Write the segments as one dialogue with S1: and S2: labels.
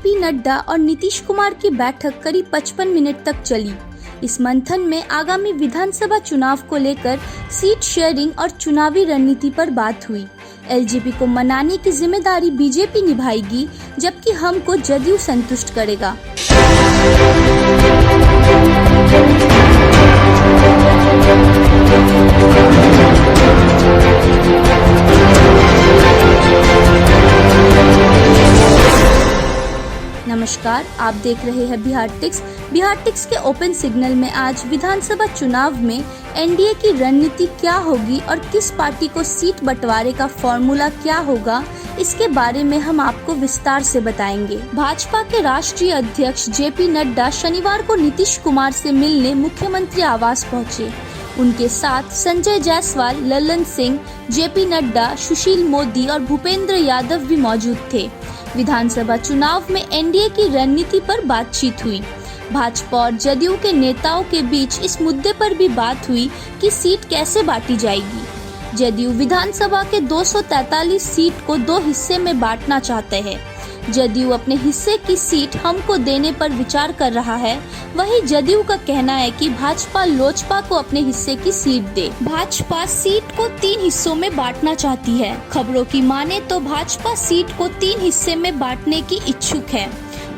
S1: JP Nadda और नीतीश कुमार की बैठक करीब 55 मिनट तक चली। इस मंथन में आगामी विधानसभा चुनाव को लेकर सीट शेयरिंग और चुनावी रणनीति पर बात हुई। एलजेपी को मनाने की जिम्मेदारी बीजेपी निभाएगी, जबकि हमको जदयू संतुष्ट करेगा। नमस्कार, आप देख रहे हैं बिहार टिक्स। बिहार टिक्स के ओपन सिग्नल में आज विधानसभा चुनाव में एनडीए की रणनीति क्या होगी और किस पार्टी को सीट बंटवारे का फॉर्मूला क्या होगा, इसके बारे में हम आपको विस्तार से बताएंगे। भाजपा के राष्ट्रीय अध्यक्ष जेपी नड्डा शनिवार को नीतीश कुमार से मिलने मुख्यमंत्री आवास पहुंचे। उनके साथ संजय जायसवाल, ललन सिंह, जेपी नड्डा, सुशील मोदी और भूपेंद्र यादव भी मौजूद थे। विधानसभा चुनाव में एनडीए की रणनीति पर बातचीत हुई। भाजपा और जदयू के नेताओं के बीच इस मुद्दे पर भी बात हुई कि सीट कैसे बांटी जाएगी। जदयू विधानसभा के 243 सीट को 2 हिस्से में बांटना चाहते हैं। जदयू अपने हिस्से की सीट हमको देने पर विचार कर रहा है। वहीं जदयू का कहना है कि भाजपा लोजपा को अपने हिस्से की सीट दे। भाजपा सीट को 3 हिस्सों में बांटना चाहती है। खबरों की माने तो भाजपा सीट को 3 हिस्से में बांटने की इच्छुक है।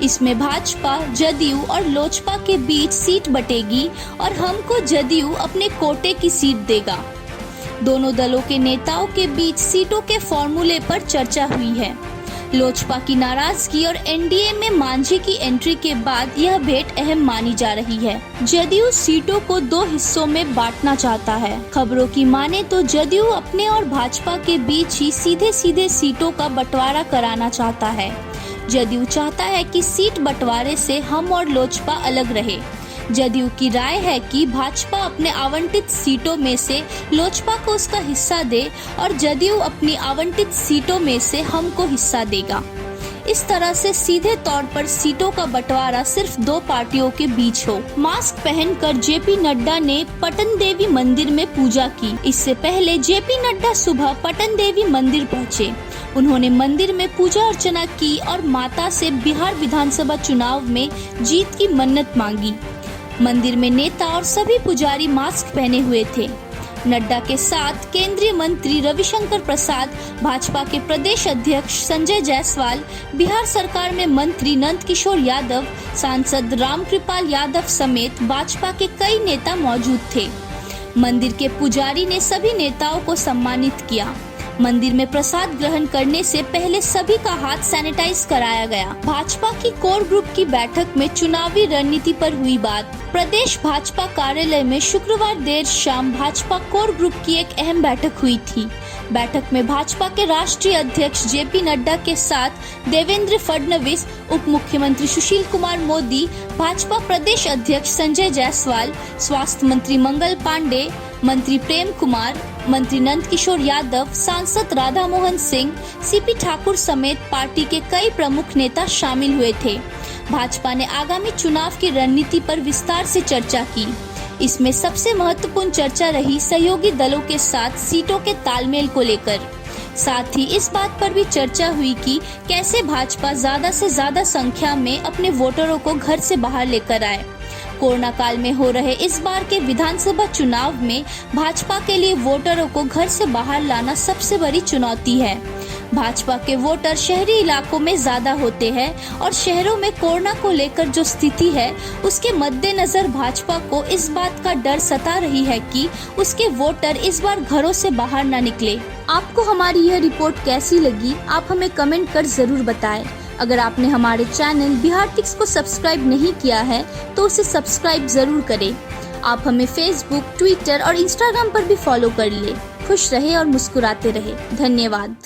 S1: इसमें भाजपा, जदयू और लोजपा के बीच सीट बटेगी और हमको जदयू अपने कोटे की सीट देगा। दोनों दलों के नेताओं के बीच सीटों के फॉर्मूले पर चर्चा हुई है। लोजपा की नाराजगी और एनडीए में मांझी की एंट्री के बाद यह भेंट अहम मानी जा रही है। जदयू सीटों को 2 हिस्सों में बांटना चाहता है। खबरों की माने तो जदयू अपने और भाजपा के बीच ही सीधे सीधे सीटों का बंटवारा कराना चाहता है। जदयू चाहता है कि सीट बंटवारे से हम और लोजपा अलग रहे। जदयू की राय है कि भाजपा अपने आवंटित सीटों में से लोजपा को उसका हिस्सा दे और जदयू अपनी आवंटित सीटों में से हमको हिस्सा देगा। इस तरह से सीधे तौर पर सीटों का बंटवारा सिर्फ 2 पार्टियों के बीच हो। मास्क पहनकर जेपी नड्डा ने पटन देवी मंदिर में पूजा की। इससे पहले जेपी नड्डा सुबह पटन देवी मंदिर पहुंचे। उन्होंने मंदिर में पूजा अर्चना की और माता से बिहार विधानसभा चुनाव में जीत की मन्नत मांगी। मंदिर में नेता और सभी पुजारी मास्क पहने हुए थे। नड्डा के साथ केंद्रीय मंत्री रविशंकर प्रसाद, भाजपा के प्रदेश अध्यक्ष संजय जायसवाल, बिहार सरकार में मंत्री नंदकिशोर यादव, सांसद रामकृपाल यादव समेत भाजपा के कई नेता मौजूद थे। मंदिर के पुजारी ने सभी नेताओं को सम्मानित किया। मंदिर में प्रसाद ग्रहण करने से पहले सभी का हाथ सैनिटाइज कराया गया। भाजपा की कोर ग्रुप की बैठक में चुनावी रणनीति पर हुई बात। प्रदेश भाजपा कार्यालय में शुक्रवार देर शाम भाजपा कोर ग्रुप की एक अहम बैठक हुई थी। बैठक में भाजपा के राष्ट्रीय अध्यक्ष जेपी नड्डा के साथ देवेंद्र फडणवीस, उप मुख्यमंत्री सुशील कुमार मोदी, भाजपा प्रदेश अध्यक्ष संजय जायसवाल, स्वास्थ्य मंत्री मंगल पांडे, मंत्री प्रेम कुमार, मंत्री नंदकिशोर यादव, सांसद राधा मोहन सिंह, सीपी ठाकुर समेत पार्टी के कई प्रमुख नेता शामिल हुए थे। भाजपा ने आगामी चुनाव की रणनीति पर विस्तार से चर्चा की। इसमें सबसे महत्वपूर्ण चर्चा रही सहयोगी दलों के साथ सीटों के तालमेल को लेकर। साथ ही इस बात पर भी चर्चा हुई कि कैसे भाजपा ज्यादा से ज्यादा संख्या में अपने वोटरों को घर से बाहर लेकर आए। कोरोना काल में हो रहे इस बार के विधानसभा चुनाव में भाजपा के लिए वोटरों को घर से बाहर लाना सबसे बड़ी चुनौती है। भाजपा के वोटर शहरी इलाकों में ज्यादा होते हैं और शहरों में कोरोना को लेकर जो स्थिति है उसके मद्देनजर भाजपा को इस बात का डर सता रही है कि उसके वोटर इस बार घरों से बाहर न निकले। आपको हमारी यह रिपोर्ट कैसी लगी, आप हमें कमेंट कर जरूर बताएं। अगर आपने हमारे चैनल बिहार टिक्स को सब्सक्राइब नहीं किया है तो उसे सब्सक्राइब जरूर करें। आप हमें फेसबुक, ट्विटर और इंस्टाग्राम पर भी फॉलो कर ले। खुश रहे और मुस्कुराते रहे। धन्यवाद।